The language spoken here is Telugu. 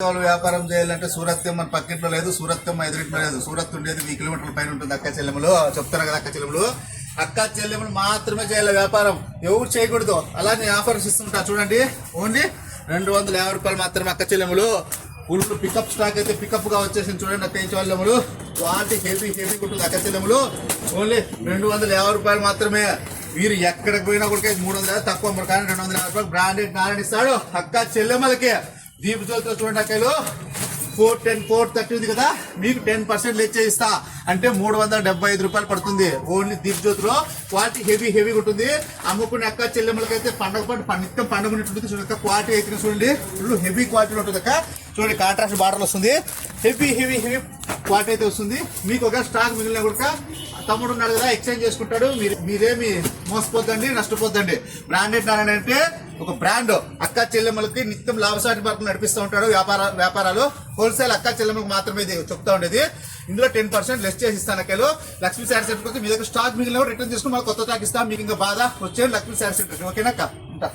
వ్యాపారం చేయాలంటే సూరత్ మన పక్కింట్లో లేదు, సూరత్ మా ఎదురింట్లో లేదు. సూరత్ ఉండేది 1000 కిలోమీటర్ల పైన ఉంటుంది. అక్క చెల్లెములు చెప్తారు కదా, అక్క చెల్లెములు మాత్రమే చేయాలి వ్యాపారం, ఎవరు చేయకూడదు. అలానే ఆఫర్స్ ఇస్తుంటా చూడండి. ఓన్లీ 250 రూపాయలు మాత్రమే అక్క చెల్లెములు. ఫుల్ పికప్ స్టాక్ అయితే పికప్ గా వచ్చేసింది చూడండి. అక్క చెల్లెములు క్వాలిటీ హెవీ ఉంటుంది అక్క చెల్లెములు. ఓన్లీ 250 రూపాయలు మాత్రమే. మీరు ఎక్కడికి పోయినా కూడా 300 తక్కువ కానీ 250 రూపాయలు బ్రాండెడ్ నారాయణ ఇస్తాడు అక్క చెల్లెమ్మలకి. దీపు జ్యోతిలో చూడండి అక్కలు 430 ఉంది కదా, మీకు 10% లెస్ చేయిస్తా. అంటే 375 రూపాయలు పడుతుంది. ఓన్లీ దీప్ జ్యోతిలో క్వాలిటీ హెవీ ఉంటుంది. అమ్ముకునే అక్క చెల్లెమ్మలకైతే నిత్యం పండుగ ఉంటుంది. చూడండి క్వాలిటీ అయితే చూడండి, ఫుల్ హెవీ క్వాలిటీ ఉంటుంది అక్క. చూడండి కాంట్రాస్ట్ బార్డర్ వస్తుంది, హెవీ క్వాలిటీ అయితే వస్తుంది. మీకు ఒక స్టాక్ మిగిలిన కూడా తమ్ముడు ఉన్నాడు కదా, ఎక్స్చేంజ్ చేసుకుంటాడు. మీరేమి మోసపోద్దండి, నష్టపోద్దండి. బ్రాండెడ్ నారాయణ అంటే ఒక బ్రాండ్. అక్క చెల్లెమ్మలకి నిత్యం లాభసాటి మార్పులు నడిపిస్తూ ఉంటాడు. వ్యాపారాలు హోల్సేల్ అక్క చెల్లెమ్మలకు మాత్రమే చెప్తా ఉండేది. ఇందులో 10% లెస్ చేసి ఇస్తాను అక్కలు. లక్ష్మీ శారీ సెంటర్కి మీ దగ్గర స్టాక్ మిగిలిన రిటర్న్ చేసుకుని మళ్ళీ కొత్త స్టాక్ ఇస్తాం. మీకు ఇంకా బాధ వచ్చే లక్ష్మీ శారీ సెంటర్. ఓకేనా అక్క? ఉంటా.